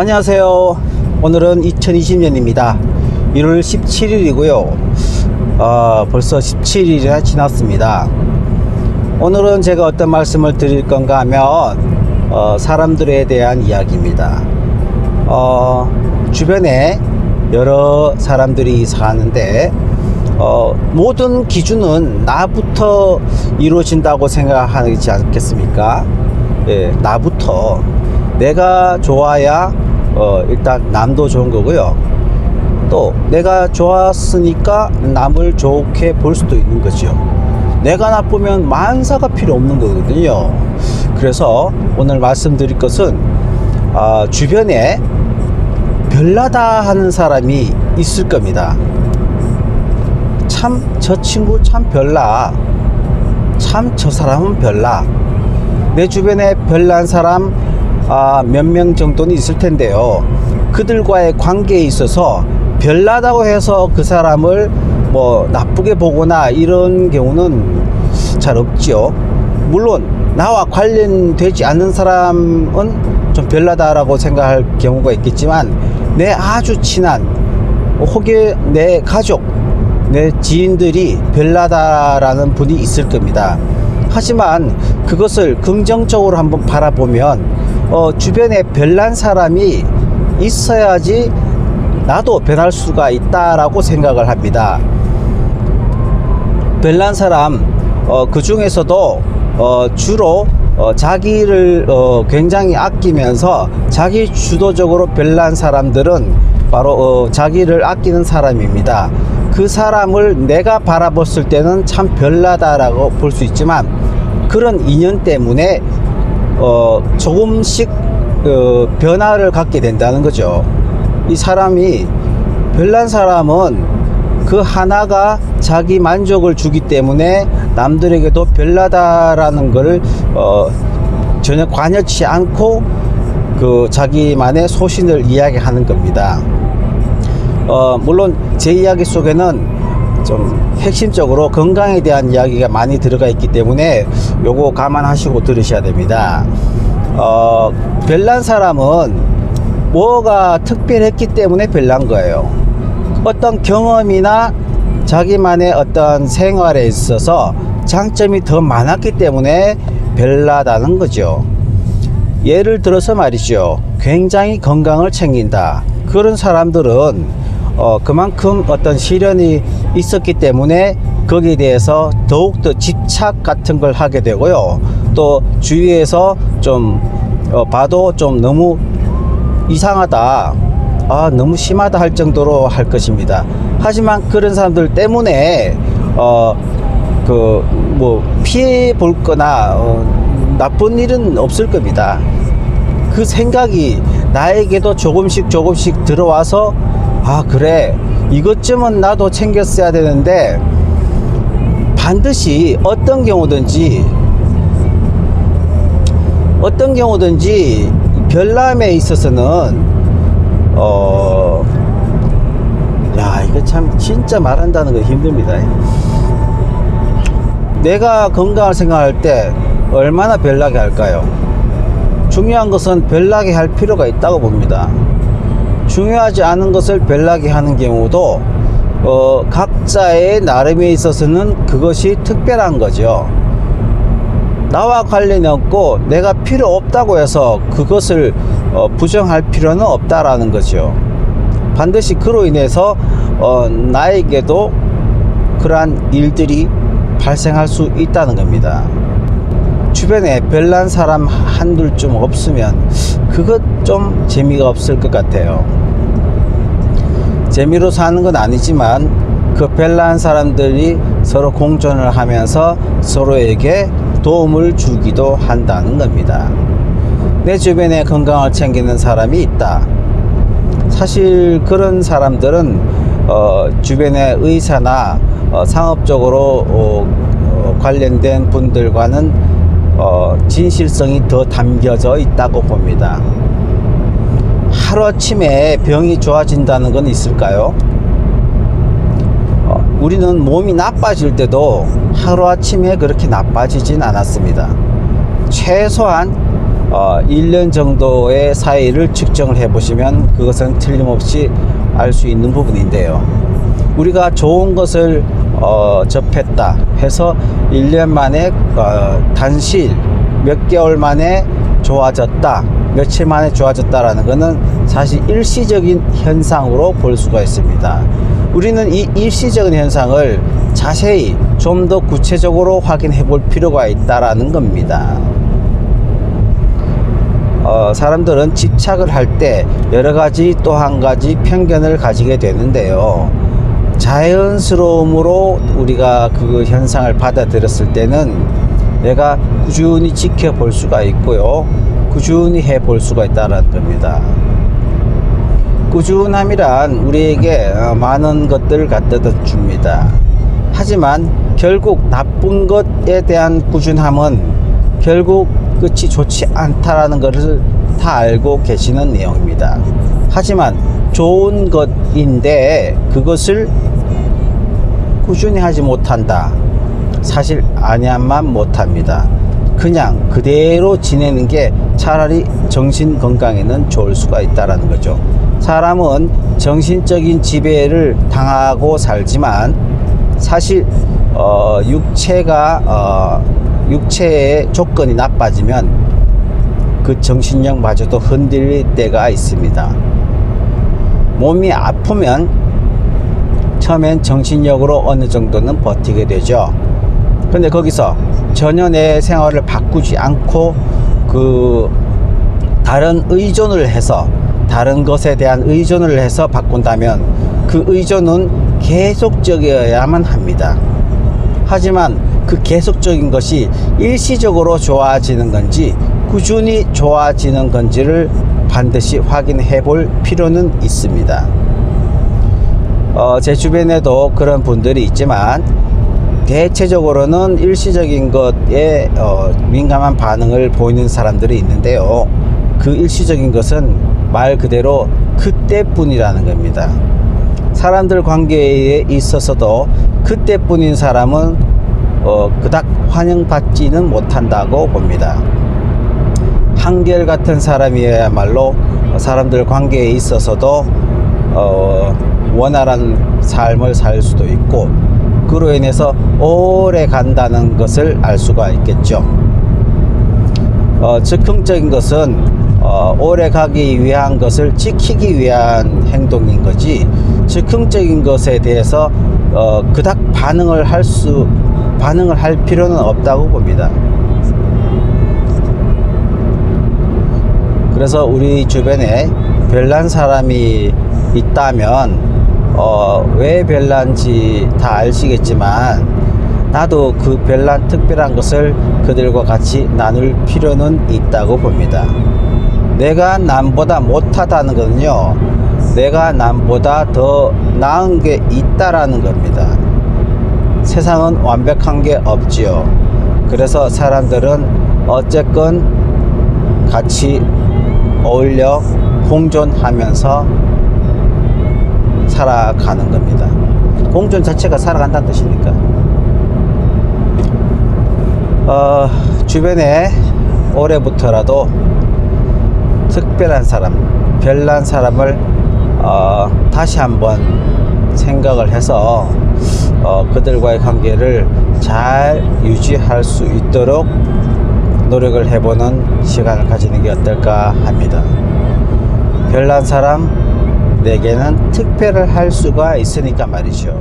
안녕하세요. 오늘은 2020년입니다. 1월 17일이고요. 벌써 17일이나 지났습니다. 오늘은 제가 어떤 말씀을 드릴 건가 하면 사람들에 대한 이야기입니다. 주변에 여러 사람들이 사는데 모든 기준은 나부터 이루어진다고 생각하지 않겠습니까? 예, 나부터 내가 좋아야 일단 남도 좋은 거고요. 또 내가 좋았으니까 남을 좋게 볼 수도 있는 거죠. 내가 나쁘면 만사가 필요 없는 거거든요. 그래서 오늘 말씀드릴 것은 주변에 별나다 하는 사람이 있을 겁니다. 참 저 친구 참 별나, 참 저 사람은 별나. 내 주변에 별난 사람 몇 명 정도는 있을 텐데요. 그들과의 관계에 있어서 별나다고 해서 그 사람을 뭐 나쁘게 보거나 이런 경우는 잘 없지요. 물론 나와 관련되지 않는 사람은 좀 별나다라고 생각할 경우가 있겠지만, 내 아주 친한 혹은 내 가족, 내 지인들이 별나다라는 분이 있을 겁니다. 하지만 그것을 긍정적으로 한번 바라보면 주변에 별난 사람이 있어야지 나도 변할 수가 있다라고 생각을 합니다. 별난 사람 그 중에서도 주로 자기를 굉장히 아끼면서 자기 주도적으로 별난 사람들은 바로 자기를 아끼는 사람입니다. 그 사람을 내가 바라봤을 때는 참 별나다라고 볼 수 있지만, 그런 인연 때문에 조금씩 변화를 갖게 된다는 거죠. 이 사람이 별난 사람은 그 하나가 자기 만족을 주기 때문에 남들에게도 별나다라는 걸 전혀 관여치 않고 그 자기만의 소신을 이야기하는 겁니다. 물론 제 이야기 속에는 좀 핵심적으로 건강에 대한 이야기가 많이 들어가 있기 때문에 요거 감안하시고 들으셔야 됩니다. 별난 사람은 뭐가 특별했기 때문에 별난 거예요. 어떤 경험이나 자기만의 어떤 생활에 있어서 장점이 더 많았기 때문에 별나다는 거죠. 예를 들어서 말이죠, 굉장히 건강을 챙긴다. 그런 사람들은 그만큼 어떤 시련이 있었기 때문에 거기에 대해서 더욱더 집착 같은 걸 하게 되고요. 또 주위에서 좀 봐도 좀 너무 이상하다, 너무 심하다 할 정도로 할 것입니다. 하지만 그런 사람들 때문에 피해 볼 거나 나쁜 일은 없을 겁니다. 그 생각이 나에게도 조금씩 들어와서 그래, 이것쯤은 나도 챙겼어야 되는데, 반드시 어떤 경우든지 별남에 있어서는 이거 참 진짜 말한다는 거 힘듭니다. 내가 건강을 생각할 때 얼마나 별나게 할까요? 중요한 것은 별나게 할 필요가 있다고 봅니다. 중요하지 않은 것을 별나게 하는 경우도 각자의 나름에 있어서는 그것이 특별한 거죠. 나와 관련이 없고 내가 필요 없다고 해서 그것을 부정할 필요는 없다라는 거죠. 반드시 그로 인해서 나에게도 그러한 일들이 발생할 수 있다는 겁니다. 주변에 별난 사람 한둘쯤 없으면 그것 좀 재미가 없을 것 같아요. 재미로 사는 건 아니지만 그 별난 사람들이 서로 공존을 하면서 서로에게 도움을 주기도 한다는 겁니다. 내 주변에 건강을 챙기는 사람이 있다. 사실 그런 사람들은 주변의 의사나 상업적으로 관련된 분들과는 진실성이 더 담겨져 있다고 봅니다. 하루아침에 병이 좋아진다는 건 있을까요? 우리는 몸이 나빠질 때도 하루아침에 그렇게 나빠지진 않았습니다. 최소한 1년 정도의 사이를 측정을 해 보시면 그것은 틀림없이 알 수 있는 부분인데요. 우리가 좋은 것을 접했다 해서 1년 만에 단실 몇 개월 만에 좋아졌다, 며칠 만에 좋아졌다라는 것은 사실 일시적인 현상으로 볼 수가 있습니다. 우리는 이 일시적인 현상을 자세히 좀 더 구체적으로 확인해 볼 필요가 있다라는 겁니다. 사람들은 집착을 할 때 여러 가지 또 한 가지 편견을 가지게 되는데요. 자연스러움으로 우리가 그 현상을 받아들였을 때는 내가 꾸준히 지켜볼 수가 있고요. 꾸준히 해볼 수가 있다는 겁니다. 꾸준함이란 우리에게 많은 것들을 갖다 줍니다. 하지만 결국 나쁜 것에 대한 꾸준함은 결국 끝이 좋지 않다라는 것을 다 알고 계시는 내용입니다. 하지만 좋은 것인데 그것을 꾸준히 하지 못한다. 사실 아니야만 못합니다. 그냥 그대로 지내는 게 차라리 정신 건강에는 좋을 수가 있다라는 거죠. 사람은 정신적인 지배를 당하고 살지만 사실 육체의 조건이 나빠지면 그 정신력마저도 흔들릴 때가 있습니다. 몸이 아프면 처음엔 정신력으로 어느 정도는 버티게 되죠. 근데 거기서 전혀 내 생활을 바꾸지 않고 다른 의존을 해서 다른 것에 대한 의존을 해서 바꾼다면 그 의존은 계속적이어야만 합니다. 하지만 그 계속적인 것이 일시적으로 좋아지는 건지 꾸준히 좋아지는 건지를 반드시 확인해 볼 필요는 있습니다. 제 주변에도 그런 분들이 있지만 대체적으로는 일시적인 것에 민감한 반응을 보이는 사람들이 있는데요. 그 일시적인 것은 말 그대로 그때뿐이라는 겁니다. 사람들 관계에 있어서도 그때뿐인 사람은 그닥 환영받지는 못한다고 봅니다. 한결같은 사람이야말로 사람들 관계에 있어서도 원활한 삶을 살 수도 있고 그로 인해서 오래 간다는 것을 알 수가 있겠죠. 즉흥적인 것은 오래 가기 위한 것을 지키기 위한 행동인 거지 즉흥적인 것에 대해서 그닥 반응을 할 필요는 없다고 봅니다. 그래서 우리 주변에 별난 사람이 있다면 왜 별난지 다 아시겠지만 나도 그 별난 특별한 것을 그들과 같이 나눌 필요는 있다고 봅니다. 내가 남보다 못하다는 것은요, 내가 남보다 더 나은 게 있다라는 겁니다. 세상은 완벽한 게 없지요. 그래서 사람들은 어쨌건 같이 어울려 공존하면서 살아가는 겁니다. 공존 자체가 살아간다는 뜻이니까. 주변에 올해부터라도 특별한 사람, 별난 사람을 다시 한번 생각을 해서 그들과의 관계를 잘 유지할 수 있도록 노력을 해보는 시간을 가지는 게 어떨까 합니다. 별난 사람, 내게는 특별할 수가 있으니까 말이죠.